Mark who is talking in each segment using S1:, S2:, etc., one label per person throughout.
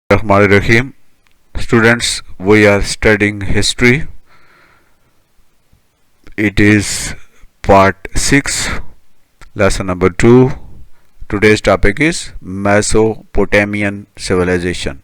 S1: Rahim. Students, we are studying history. It is part 6, lesson number 2. Today's topic is Mesopotamian civilization.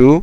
S1: 2,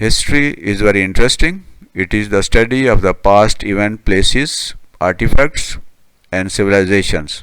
S1: History is very interesting. It is the study of the past event, places, artifacts and civilizations.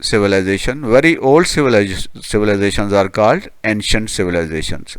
S1: civilization, very old civilizations are called ancient civilizations.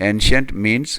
S1: ancient means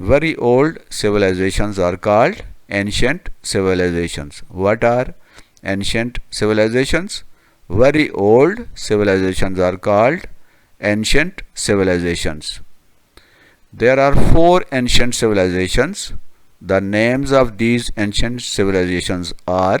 S1: very old civilizations are called ancient civilizations. What are ancient civilizations? Very old civilizations are called ancient civilizations. There are 4 ancient civilizations. The names of these ancient civilizations are,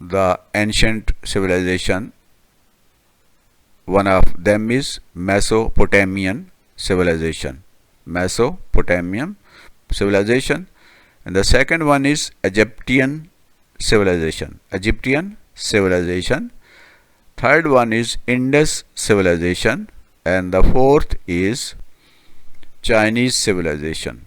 S1: the ancient civilization, one of them is Mesopotamian civilization. Mesopotamian civilization. And the second one is Egyptian civilization. Egyptian civilization. Third one is Indus civilization. And the fourth is Chinese civilization.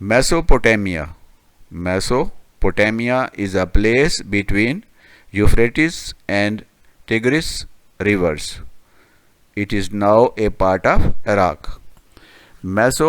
S1: Mesopotamia. Mesopotamia is a place between Euphrates and Tigris rivers. It is now a part of Iraq. Meso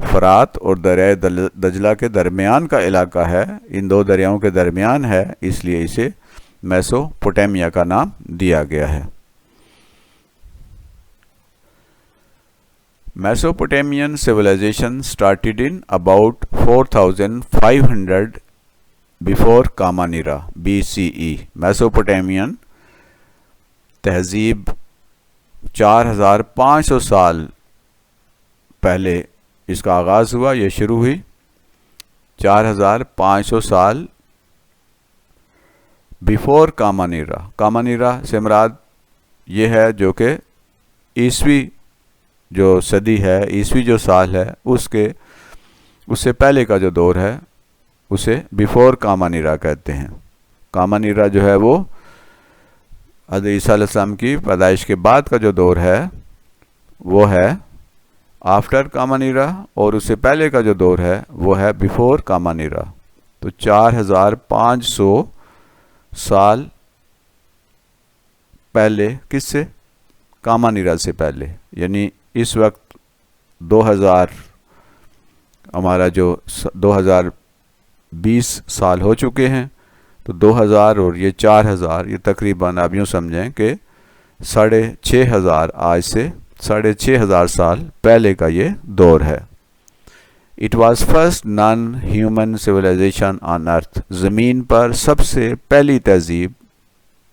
S1: فرات اور دریائے دجلہ کے درمیان کا علاقہ ہے، ان دو دریاؤں کے درمیان ہے، اس لیے اسے میسوپوٹیمیا کا نام دیا گیا ہے۔ Mesopotamian civilization started in about 4500 before Common Era BCE۔ میسوپوٹیمین تہذیب 4500 سال پہلے اس کا آغاز ہوا، یہ شروع ہوئی 4500 سال بیفور کامن ایرا۔ کامن ایرا سے مراد یہ ہے جو کہ عیسوی جو صدی ہے، عیسوی جو سال ہے، اس سے پہلے کا جو دور ہے اسے بیفور کامن ایرا کہتے ہیں۔ کامن ایرا جو ہے وہ حضرت عیسیٰ علیہ السلام کی پیدائش کے بعد کا جو دور ہے وہ ہے آفٹر کامن ایرا، اور اس سے پہلے کا جو دور ہے وہ ہے بیفور کامن ایرا۔ تو 4500 سال پہلے کس سے؟ کامن ایرا سے پہلے، یعنی اس وقت 2000 ہمارا جو 2020 سال ہو چکے ہیں، تو 2000 اور یہ 4000، یہ تقریباً آپ یوں سمجھیں کہ 6500 آج سے 6500 سال پہلے کا یہ دور ہے۔ It was first non-human civilization on earth۔ زمین پر سب سے پہلی تہذیب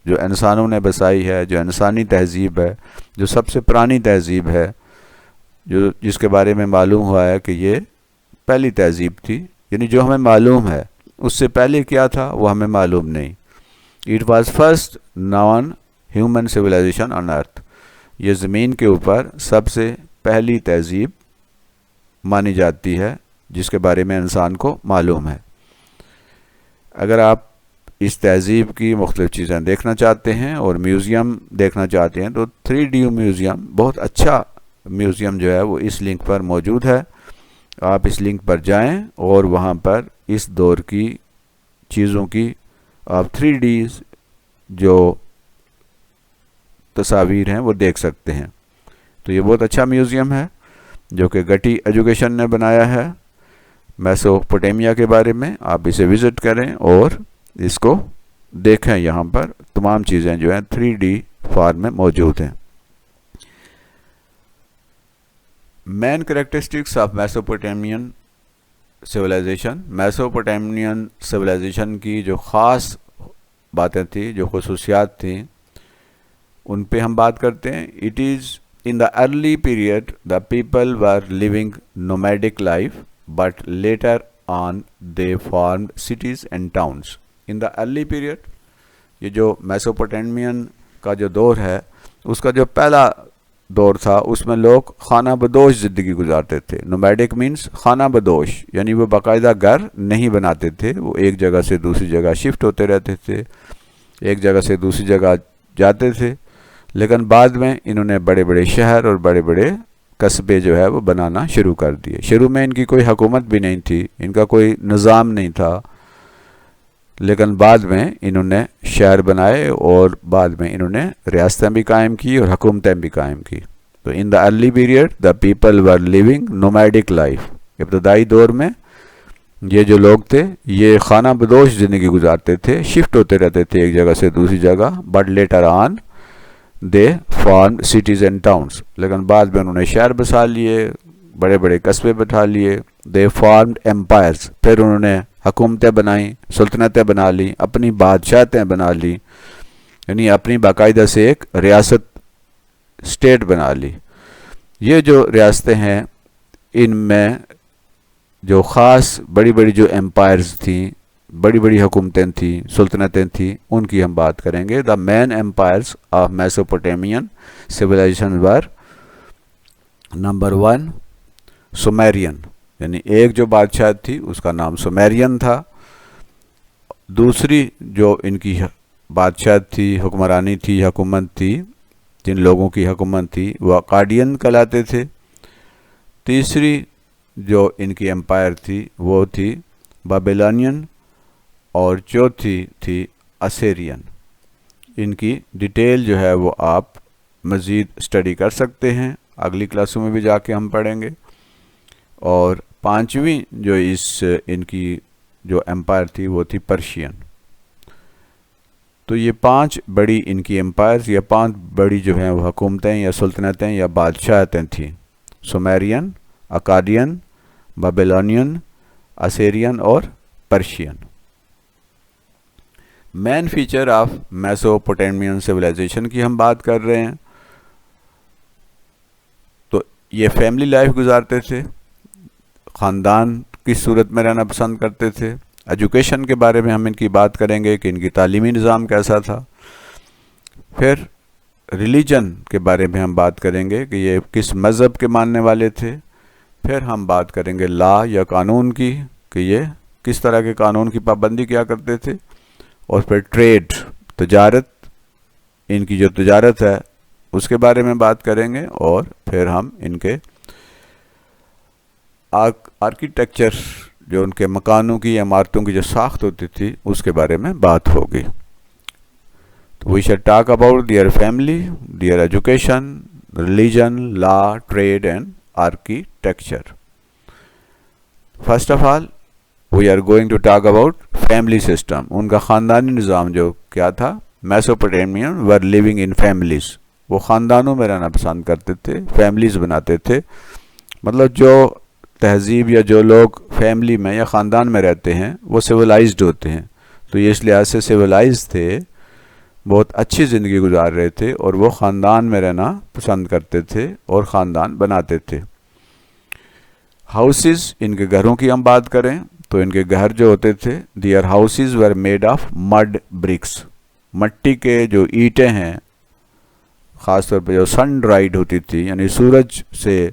S1: جو انسانوں نے بسائی ہے، جو انسانی تہذیب ہے، جو سب سے پرانی تہذیب ہے، جس کے بارے میں معلوم ہوا ہے کہ یہ پہلی تہذیب تھی، یعنی جو ہمیں معلوم ہے، اس سے پہلے کیا تھا وہ ہمیں معلوم نہیں۔ It was first non-human civilization on earth۔ یہ زمین کے اوپر سب سے پہلی تہذیب مانی جاتی ہے جس کے بارے میں انسان کو معلوم ہے۔ اگر آپ اس تہذیب کی مختلف چیزیں دیکھنا چاہتے ہیں اور میوزیم دیکھنا چاہتے ہیں تو 3D میوزیم بہت اچھا میوزیم جو ہے وہ اس لنک پر موجود ہے۔ آپ اس لنک پر جائیں اور وہاں پر اس دور کی چیزوں کی آپ 3D جو تصاویر ہیں وہ دیکھ سکتے ہیں۔ تو یہ بہت اچھا میوزیم ہے جو کہ گٹی ایجوکیشن نے بنایا ہے میسوپوٹیمیا کے بارے میں۔ آپ اسے وزٹ کریں اور اس کو دیکھیں، یہاں پر تمام چیزیں جو ہیں 3D فارم میں موجود ہیں۔ Main characteristics of Mesopotamian civilisation. Mesopotamian civilisation کی جو خاص باتیں تھیں، جو خصوصیات تھیں، ان پہ ہم بات کرتے ہیں۔ It is in the early period the people were living nomadic life but later on they formed cities and towns۔ In the early period، یہ جو میسوپوٹیمین کا جو دور ہے اس کا جو پہلا دور تھا اس میں لوگ خانہ بدوش زندگی گزارتے تھے۔ نومیڈک مینس خانہ بدوش، یعنی وہ باقاعدہ گھر نہیں بناتے تھے، وہ ایک جگہ سے دوسری جگہ شفٹ ہوتے رہتے تھے، ایک جگہ سے دوسری جگہ جاتے تھے، لیکن بعد میں انہوں نے بڑے بڑے شہر اور بڑے بڑے قصبے جو ہے وہ بنانا شروع کر دیے۔ شروع میں ان کی کوئی حکومت بھی نہیں تھی، ان کا کوئی نظام نہیں تھا، لیکن بعد میں انہوں نے شہر بنائے اور بعد میں انہوں نے ریاستیں بھی قائم کی اور حکومتیں بھی قائم کی۔ تو in the early period the people were living nomadic life. ابتدائی دور میں یہ جو لوگ تھے یہ خانہ بدوش زندگی گزارتے تھے، شفٹ ہوتے رہتے تھے ایک جگہ سے دوسری جگہ، but later on they form cities and towns. لیکن بعد میں انہوں نے شہر بسا لیے، بڑے بڑے قصبے بٹھا لیے۔ دے فارمڈ ایمپائرز، پھر انہوں نے حکومتیں بنائیں، سلطنتیں بنا لیں، اپنی بادشاہتیں بنا لیں، یعنی اپنی باقاعدہ سے ایک ریاست اسٹیٹ بنا لی۔ یہ جو ریاستیں ہیں ان میں جو خاص بڑی بڑی جو ایمپائرز تھیں، بڑی بڑی حکومتیں تھیں، سلطنتیں تھیں، ان کی ہم بات کریں گے۔ The main empires of Mesopotamian civilisation were number 1 Sumerian, یعنی ایک جو بادشاہ تھی اس کا نام سومیرین تھا۔ دوسری جو ان کی بادشاہ تھی، حکمرانی تھی، حکومت تھی، جن لوگوں کی حکومت تھی وہ اکادین کہلاتے تھے۔ تیسری جو ان کی امپائر تھی وہ تھی بابلونین، اور چوتھی تھی اسیرین۔ ان کی ڈیٹیل جو ہے وہ آپ مزید اسٹڈی کر سکتے ہیں، اگلی کلاسوں میں بھی جا کے ہم پڑھیں گے۔ اور پانچویں جو ان کی جو امپائر تھی وہ تھی پرشین. تو یہ 5 بڑی ان کی امپائرز یا 5 بڑی جو ہیں وہ حکومتیں یا سلطنتیں یا بادشاہتیں تھیں: سومیرین، اکادین، بیبلونین، اسیرین اور Persian. Main feature of Mesopotamian civilisation کی ہم بات کر رہے ہیں. تو یہ فیملی لائف گزارتے تھے، خاندان کی صورت میں رہنا پسند کرتے تھے. ایجوکیشن کے بارے میں ہم ان کی بات کریں گے کہ ان کی تعلیمی نظام کیسا تھا. پھر ریلیجن کے بارے میں ہم بات کریں گے کہ یہ کس مذہب کے ماننے والے تھے. پھر ہم بات کریں گے لا یا قانون کی کہ یہ کس طرح کے قانون کی پابندی کیا کرتے تھے. اور پھر ٹریڈ، تجارت، ان کی جو تجارت ہے اس کے بارے میں بات کریں گے. اور پھر ہم ان کے آرکیٹیکچر، جو ان کے مکانوں کی، عمارتوں کی جو ساخت ہوتی تھی اس کے بارے میں بات ہوگی. We shall talk about their family, their education, religion, law, trade and architecture. First of all we are going to talk about family system. ان کا خاندانی نظام جو کیا تھا. Mesopotamian were living in families. وہ خاندانوں میں رہنا پسند کرتے تھے، فیملیز بناتے تھے. مطلب جو تہذیب یا جو لوگ فیملی میں یا خاندان میں رہتے ہیں وہ سویلائزڈ ہوتے ہیں. تو یہ اس لحاظ سے سویلائز تھے، بہت اچھی زندگی گزار رہے تھے اور وہ خاندان میں رہنا پسند کرتے تھے اور خاندان بناتے تھے. ہاؤسز، ان کے گھروں کی ہم بات کریں تو ان کے گھر جو ہوتے تھے، their houses were made of mud bricks. مٹی کے جو اینٹیں ہیں، خاص طور پہ جو سن ڈرائیڈ ہوتی تھی، یعنی سورج سے،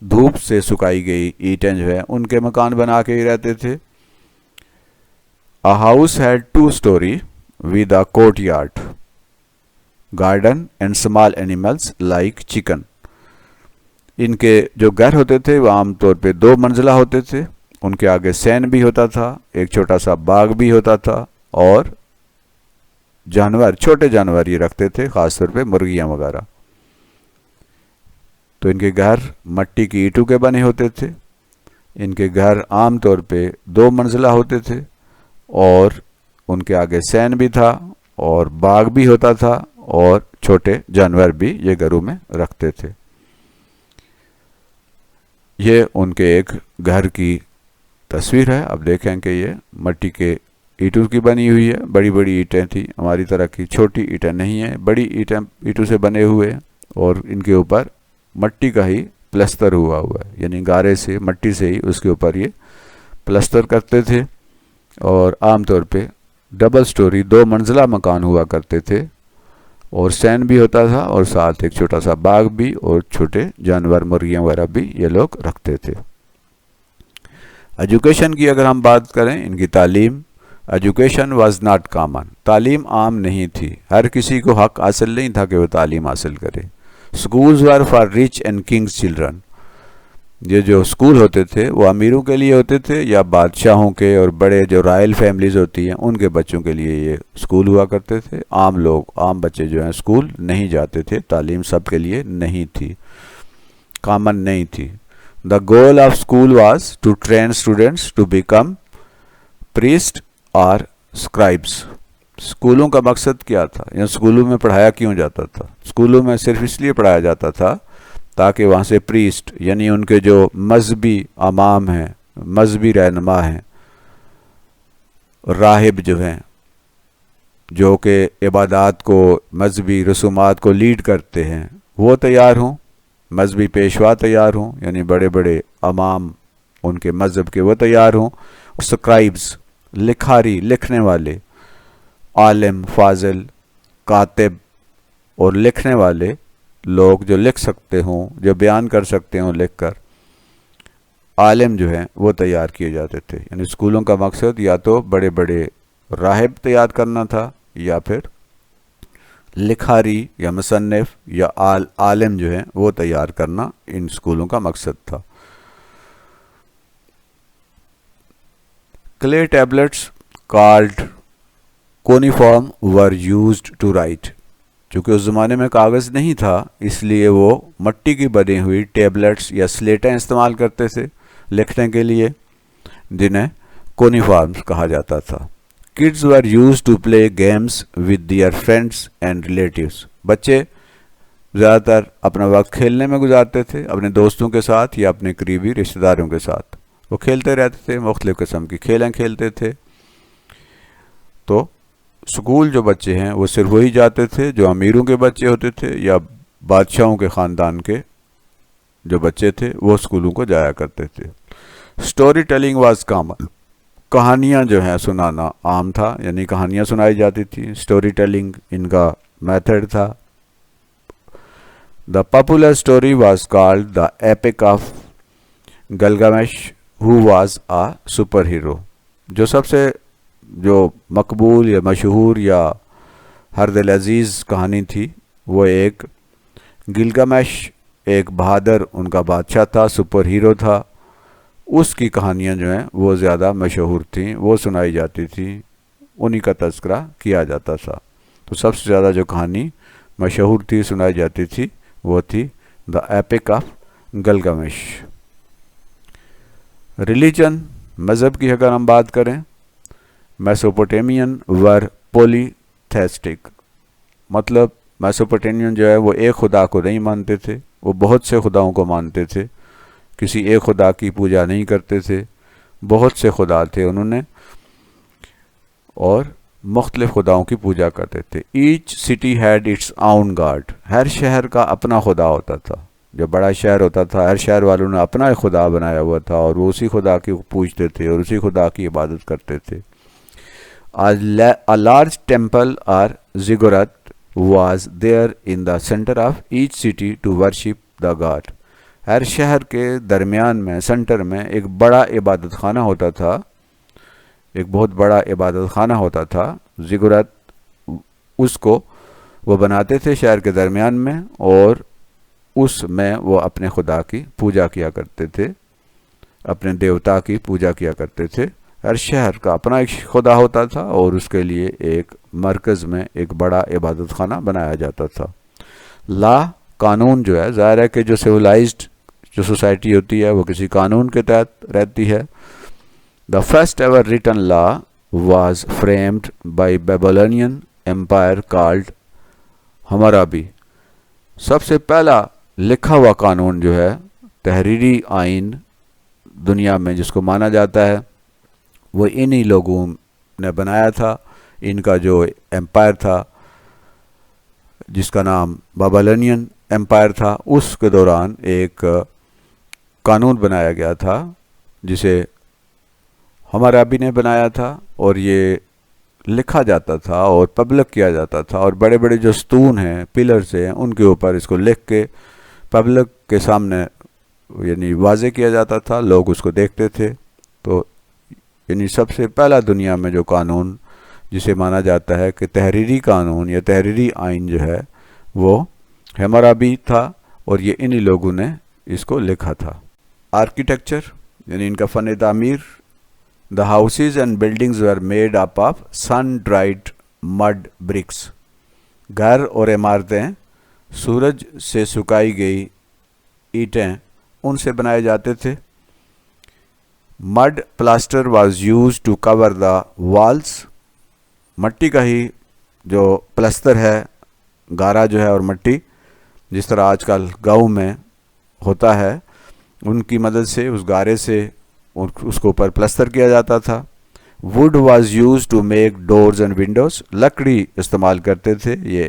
S1: دھوپ سے سکائی گئی اینٹیں جو ہے ان کے مکان بنا کے ہی رہتے تھے. A house had 2 stories with a courtyard, garden and small animals like chicken. ان کے جو گھر ہوتے تھے وہ عام طور پہ 2 منزلہ ہوتے تھے. ان کے آگے سین بھی ہوتا تھا، ایک چھوٹا سا باغ بھی ہوتا تھا اور جانور، چھوٹے جانور یہ رکھتے تھے، خاص طور پہ مرغیاں وغیرہ. تو ان کے گھر مٹی کی اینٹوں کے بنے ہوتے تھے. ان کے گھر عام طور پہ 2 منزلہ ہوتے تھے اور ان کے آگے سین بھی تھا اور باغ بھی ہوتا تھا اور چھوٹے جانور بھی یہ گھروں میں رکھتے تھے. یہ ان کے ایک گھر کی تصویر ہے. اب دیکھیں کہ یہ مٹی کے اینٹوں کی بنی ہوئی ہے. بڑی بڑی اینٹیں تھیں، ہماری طرح کی چھوٹی اینٹیں نہیں ہیں، بڑی اینٹوں سے بنے ہوئے ہیں اور ان کے اوپر مٹی کا ہی پلستر ہوا ہے، یعنی گارے سے، مٹی سے ہی اس کے اوپر یہ پلستر کرتے تھے. اور عام طور پہ ڈبل سٹوری 2 منزلہ مکان ہوا کرتے تھے اور سین بھی ہوتا تھا اور ساتھ ایک چھوٹا سا باغ بھی اور چھوٹے جانور، مرغیاں وغیرہ بھی یہ لوگ رکھتے تھے. ایجوکیشن کی اگر ہم بات کریں، ان کی تعلیم، ایجوکیشن واز ناٹ کامن. تعلیم عام نہیں تھی، ہر کسی کو حق حاصل نہیں تھا کہ وہ تعلیم حاصل کرے. Schools were for rich and kings children. یہ جو اسکول ہوتے تھے وہ امیروں کے لیے ہوتے تھے یا بادشاہوں کے اور بڑے جو رائل فیملیز ہوتی ہیں ان کے بچوں کے لیے یہ اسکول ہوا کرتے تھے. عام لوگ، عام بچے جو ہیں اسکول نہیں جاتے تھے. تعلیم سب کے لیے نہیں تھی، کامن نہیں تھی. The goal of school was to train students to become priest اور اسکرائبس. اسکولوں کا مقصد کیا تھا، یا اسکولوں میں پڑھایا کیوں جاتا تھا؟ اسکولوں میں صرف اس لیے پڑھایا جاتا تھا تاکہ وہاں سے پریسٹ، یعنی ان کے جو مذہبی امام ہیں، مذہبی رہنما ہیں، راہب جو ہیں، جو کہ عبادات کو، مذہبی رسومات کو لیڈ کرتے ہیں، وہ تیار ہوں. مذہبی پیشوا تیار ہوں، یعنی بڑے بڑے امام ان کے مذہب کے وہ تیار ہوں. سکرائبز، لکھاری، لکھنے والے، عالم، فاضل، کاتب اور لکھنے والے لوگ جو لکھ سکتے ہوں، جو بیان کر سکتے ہوں لکھ کر، عالم جو ہیں وہ تیار کیے جاتے تھے. یعنی اسکولوں کا مقصد یا تو بڑے بڑے راہب تیار کرنا تھا یا پھر لکھاری یا مصنف یا عالم جو ہیں وہ تیار کرنا ان اسکولوں کا مقصد تھا. clay tablets called cuneiform were used to write. چونکہ اس زمانے میں کاغذ نہیں تھا اس لیے وہ مٹی کی بنی ہوئی ٹیبلٹس یا سلیٹیں استعمال کرتے تھے لکھنے کے لیے، جنہیں کونیفارمز کہا جاتا تھا۔ Kids were use to play games with their friends and relatives, بچے زیادہ تر اپنا وقت کھیلنے میں گزارتے تھے، اپنے دوستوں کے ساتھ یا اپنے قریبی رشتہ داروں کے ساتھ وہ کھیلتے رہتے تھے، مختلف قسم کی کھیلیں کھیلتے تھے۔ تو اسکول جو بچے ہیں وہ صرف وہی جاتے تھے جو امیروں کے بچے ہوتے تھے یا بادشاہوں کے خاندان کے جو بچے تھے وہ اسکولوں کو جایا کرتے تھے۔ اسٹوری ٹیلنگ واز کامن، کہانیاں جو ہیں سنانا عام تھا، یعنی کہانیاں سنائی جاتی تھیں، اسٹوری ٹیلنگ ان کا میتھڈ تھا۔ The popular story was called the epic of Gilgamesh who was a super hero, جو مقبول یا مشہور یا ہر دل عزیز کہانی تھی وہ ایک گلگامش، ایک بہادر ان کا بادشاہ تھا، سپر ہیرو تھا، اس کی کہانیاں جو ہیں وہ زیادہ مشہور تھیں، وہ سنائی جاتی تھیں، انہی کا تذکرہ کیا جاتا تھا۔ تو سب سے زیادہ جو کہانی مشہور تھی، سنائی جاتی تھی، وہ تھی دا ایپک آف گلگامش۔ ریلیجن، مذہب کی اگر ہم بات کریں، میسوپوٹیمین ور پولی تھیسٹک، مطلب میسوپوٹیمین جو ہے وہ ایک خدا کو نہیں مانتے تھے، وہ بہت سے خداؤں کو مانتے تھے، کسی ایک خدا کی پوجا نہیں کرتے تھے، بہت سے خدا تھے انہوں نے اور مختلف خداؤں کی پوجا کرتے تھے۔ Each city had its own god, ہر شہر کا اپنا خدا ہوتا تھا، جو بڑا شہر ہوتا تھا ہر شہر والوں نے اپنا ایک خدا بنایا ہوا تھا اور وہ اسی خدا کی پوجتے تھے اور اسی خدا کی عبادت کرتے تھے۔ A large temple or ziggurat was there in the center of each city to worship the god. ہر شہر کے درمیان میں سنٹر میں ایک بڑا عبادت خانہ ہوتا تھا، ایک بہت بڑا عبادت خانہ ہوتا تھا، زگورات، اس کو وہ بناتے تھے شہر کے درمیان میں اور اس میں وہ اپنے خدا کی پوجا کیا کرتے تھے، اپنے دیوتا کی پوجا کیا کرتے تھے۔ ہر شہر کا اپنا ایک خدا ہوتا تھا اور اس کے لیے ایک مرکز میں ایک بڑا عبادت خانہ بنایا جاتا تھا۔ لا، قانون جو ہے، ظاہر ہے کہ جو سیولائزڈ جو سوسائٹی ہوتی ہے وہ کسی قانون کے تحت رہتی ہے۔ The first ever written law was framed by Babylonian empire called Hammurabi, سب سے پہلا لکھا ہوا قانون جو ہے، تحریری آئین دنیا میں جس کو مانا جاتا ہے، وہ انہی لوگوں نے بنایا تھا۔ ان کا جو امپائر تھا جس کا نام بابلونین امپائر تھا، اس کے دوران ایک قانون بنایا گیا تھا جسے ہمارابی نے بنایا تھا اور یہ لکھا جاتا تھا اور پبلک کیا جاتا تھا اور بڑے بڑے جو ستون ہیں، پلرز ہیں، ان کے اوپر اس کو لکھ کے پبلک کے سامنے یعنی واضح کیا جاتا تھا، لوگ اس کو دیکھتے تھے۔ تو یعنی سب سے پہلا دنیا میں جو قانون جسے مانا جاتا ہے کہ تحریری قانون یا تحریری آئین جو ہے وہ ہمارابی تھا اور یہ انہی لوگوں نے اس کو لکھا تھا۔ آرکیٹیکچر یعنی ان کا فن تعمیر، the houses and buildings were made up of sun dried mud bricks, گھر اور عمارتیں سورج سے سکائی گئی اینٹیں ان سے بنائے جاتے تھے۔ Mud plaster was use to cover the walls, مٹی کا ہی جو پلستر ہے، گارا جو ہے اور مٹی، جس طرح آج کل گاؤں میں ہوتا ہے، ان کی مدد سے اس گارے سے اس کو اوپر پلستر کیا جاتا تھا۔ Wood was use to make doors and windows, لکڑی استعمال کرتے تھے یہ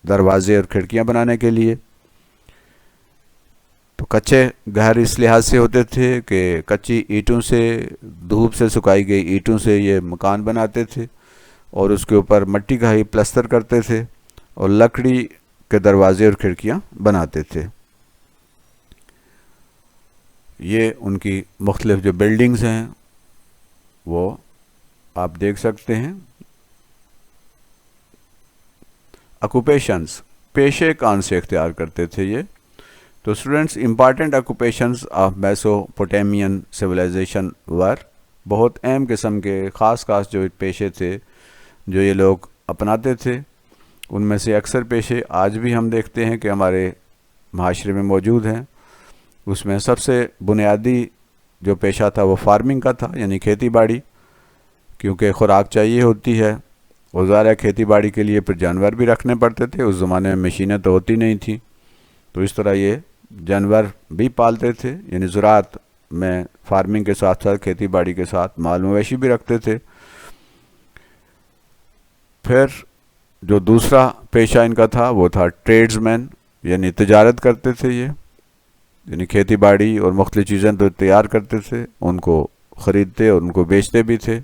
S1: دروازے اور کھڑکیاں بنانے کے لیے۔ تو کچے گھر اس لحاظ سے ہوتے تھے کہ کچی اینٹوں سے، دھوپ سے سکائی گئی اینٹوں سے یہ مکان بناتے تھے اور اس کے اوپر مٹی کا ہی پلستر کرتے تھے اور لکڑی کے دروازے اور کھڑکیاں بناتے تھے۔ یہ ان کی مختلف جو بلڈنگز ہیں وہ آپ دیکھ سکتے ہیں۔ آکوپیشنز، پیشے کون سے اختیار کرتے تھے یہ؟ تو students, important occupations of Mesopotamian civilisation were, بہت اہم قسم کے خاص جو پیشے تھے جو یہ لوگ اپناتے تھے، ان میں سے اکثر پیشے آج بھی ہم دیکھتے ہیں کہ ہمارے معاشرے میں موجود ہیں۔ اس میں سب سے بنیادی جو پیشہ تھا وہ فارمنگ کا تھا، یعنی کھیتی باڑی، کیونکہ خوراک چاہیے ہوتی ہے، اور ظاہر ہے کھیتی باڑی کے لیے پھر جانور بھی رکھنے پڑتے تھے، اس زمانے میں مشینیں تو ہوتی نہیں تھیں، تو اس طرح یہ جانور بھی پالتے تھے، یعنی زراعت میں فارمنگ کے ساتھ ساتھ کھیتی باڑی کے ساتھ مال مویشی بھی رکھتے تھے۔ پھر جو دوسرا پیشہ ان کا تھا وہ تھا ٹریڈز مین، یعنی تجارت کرتے تھے یہ، یعنی کھیتی باڑی اور مختلف چیزیں تو تیار کرتے تھے، ان کو خریدتے اور ان کو بیچتے بھی تھے۔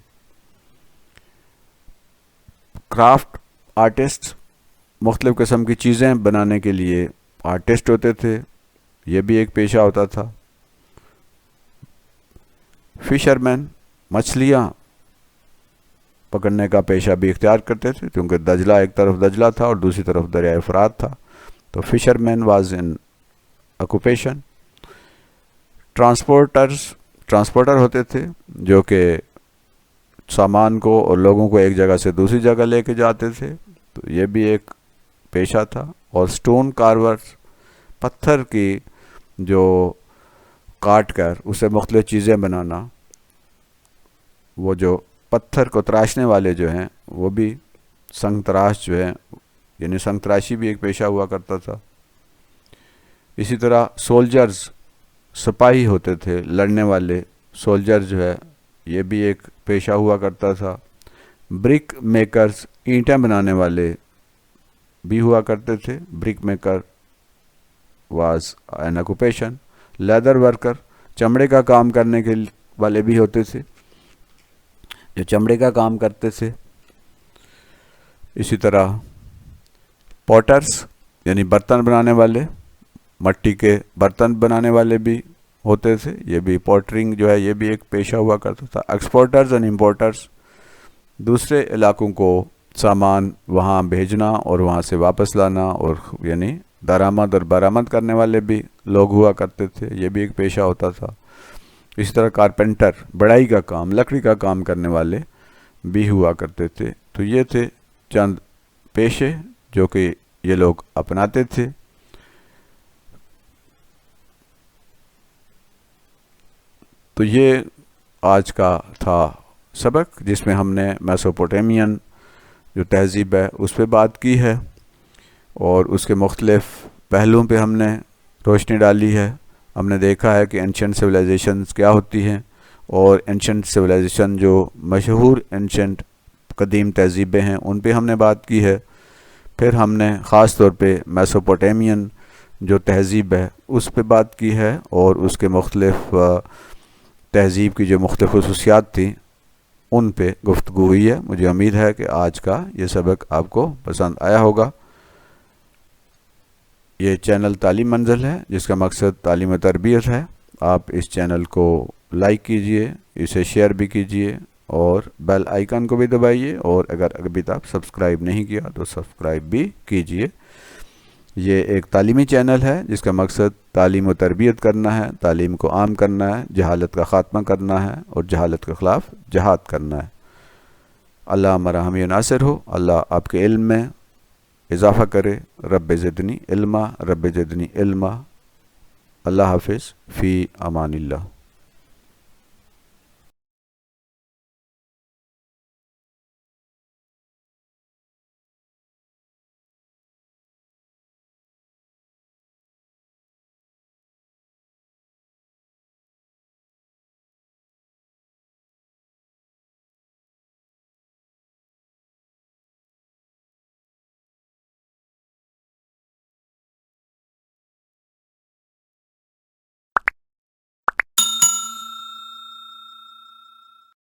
S1: کرافٹ آرٹسٹ، مختلف قسم کی چیزیں بنانے کے لیے آرٹسٹ ہوتے تھے، یہ بھی ایک پیشہ ہوتا تھا۔ فشرمین، مچھلیاں پکڑنے کا پیشہ بھی اختیار کرتے تھے، کیونکہ دجلہ ایک طرف دجلہ تھا اور دوسری طرف دریائے فرات تھا، تو fishermen was in occupation. Transporter ہوتے تھے جو کہ سامان کو اور لوگوں کو ایک جگہ سے دوسری جگہ لے کے جاتے تھے، تو یہ بھی ایک پیشہ تھا۔ اور سٹون کارورز، پتھر کی جو کاٹ کر اسے مختلف چیزیں بنانا، وہ جو پتھر کو تراشنے والے جو ہیں وہ بھی سنگ تراش جو ہیں، یعنی سنگ تراشی بھی ایک پیشہ ہوا کرتا تھا۔ اسی طرح سولجرز، سپاہی ہوتے تھے، لڑنے والے سولجر جو ہے، یہ بھی ایک پیشہ ہوا کرتا تھا۔ برک میکرز، اینٹیں بنانے والے بھی ہوا کرتے تھے، brick maker was an occupation. Leather worker, چمڑے کا کام کرنے کے والے بھی ہوتے تھے، جو چمڑے کا کام کرتے تھے۔ اسی طرح پوٹرز، یعنی برتن بنانے والے، مٹی کے برتن بنانے والے بھی ہوتے تھے، یہ بھی پوٹرنگ جو ہے یہ بھی ایک پیشہ ہوا کرتا تھا۔ ایکسپورٹرز اینڈ امپورٹرز، دوسرے علاقوں کو سامان وہاں بھیجنا اور وہاں سے واپس لانا، اور یعنی درآمد اور برآمد کرنے والے بھی لوگ ہوا کرتے تھے، یہ بھی ایک پیشہ ہوتا تھا۔ اسی طرح کارپینٹر، بڑائی کا کام، لکڑی کا کام کرنے والے بھی ہوا کرتے تھے۔ تو یہ تھے چند پیشے جو کہ یہ لوگ اپناتے تھے۔ تو یہ آج کا تھا سبق، جس میں ہم نے میسوپوٹیمین جو تہذیب ہے اس پہ بات کی ہے، اور اس کے مختلف پہلوؤں پہ ہم نے روشنی ڈالی ہے۔ ہم نے دیکھا ہے کہ اینشنٹ سویلائزیشنز کیا ہوتی ہیں، اور اینشنٹ سویلائزیشن جو مشہور اینشنٹ قدیم تہذیبیں ہیں ان پہ ہم نے بات کی ہے۔ پھر ہم نے خاص طور پہ میسوپوٹیمین جو تہذیب ہے اس پہ بات کی ہے، اور اس کے مختلف تہذیب کی جو مختلف خصوصیات تھیں ان پہ گفتگو ہوئی ہے۔ مجھے امید ہے کہ آج کا یہ سبق آپ کو پسند آیا ہوگا۔ یہ چینل تعلیم منزل ہے، جس کا مقصد تعلیم و تربیت ہے۔ آپ اس چینل کو لائک کیجئے، اسے شیئر بھی کیجئے، اور بیل آئیکن کو بھی دبائیے، اور اگر ابھی تک سبسکرائب نہیں کیا تو سبسکرائب بھی کیجئے۔ یہ ایک تعلیمی چینل ہے جس کا مقصد تعلیم و تربیت کرنا ہے، تعلیم کو عام کرنا ہے، جہالت کا خاتمہ کرنا ہے، اور جہالت کے خلاف جہاد کرنا ہے۔ اللہ ہمارا حامی و ناصر ہو، اللہ آپ کے علم میں اضافہ کرے۔ رب زدنی علما، رب زدنی علما۔ اللہ حافظ، فی امان اللہ۔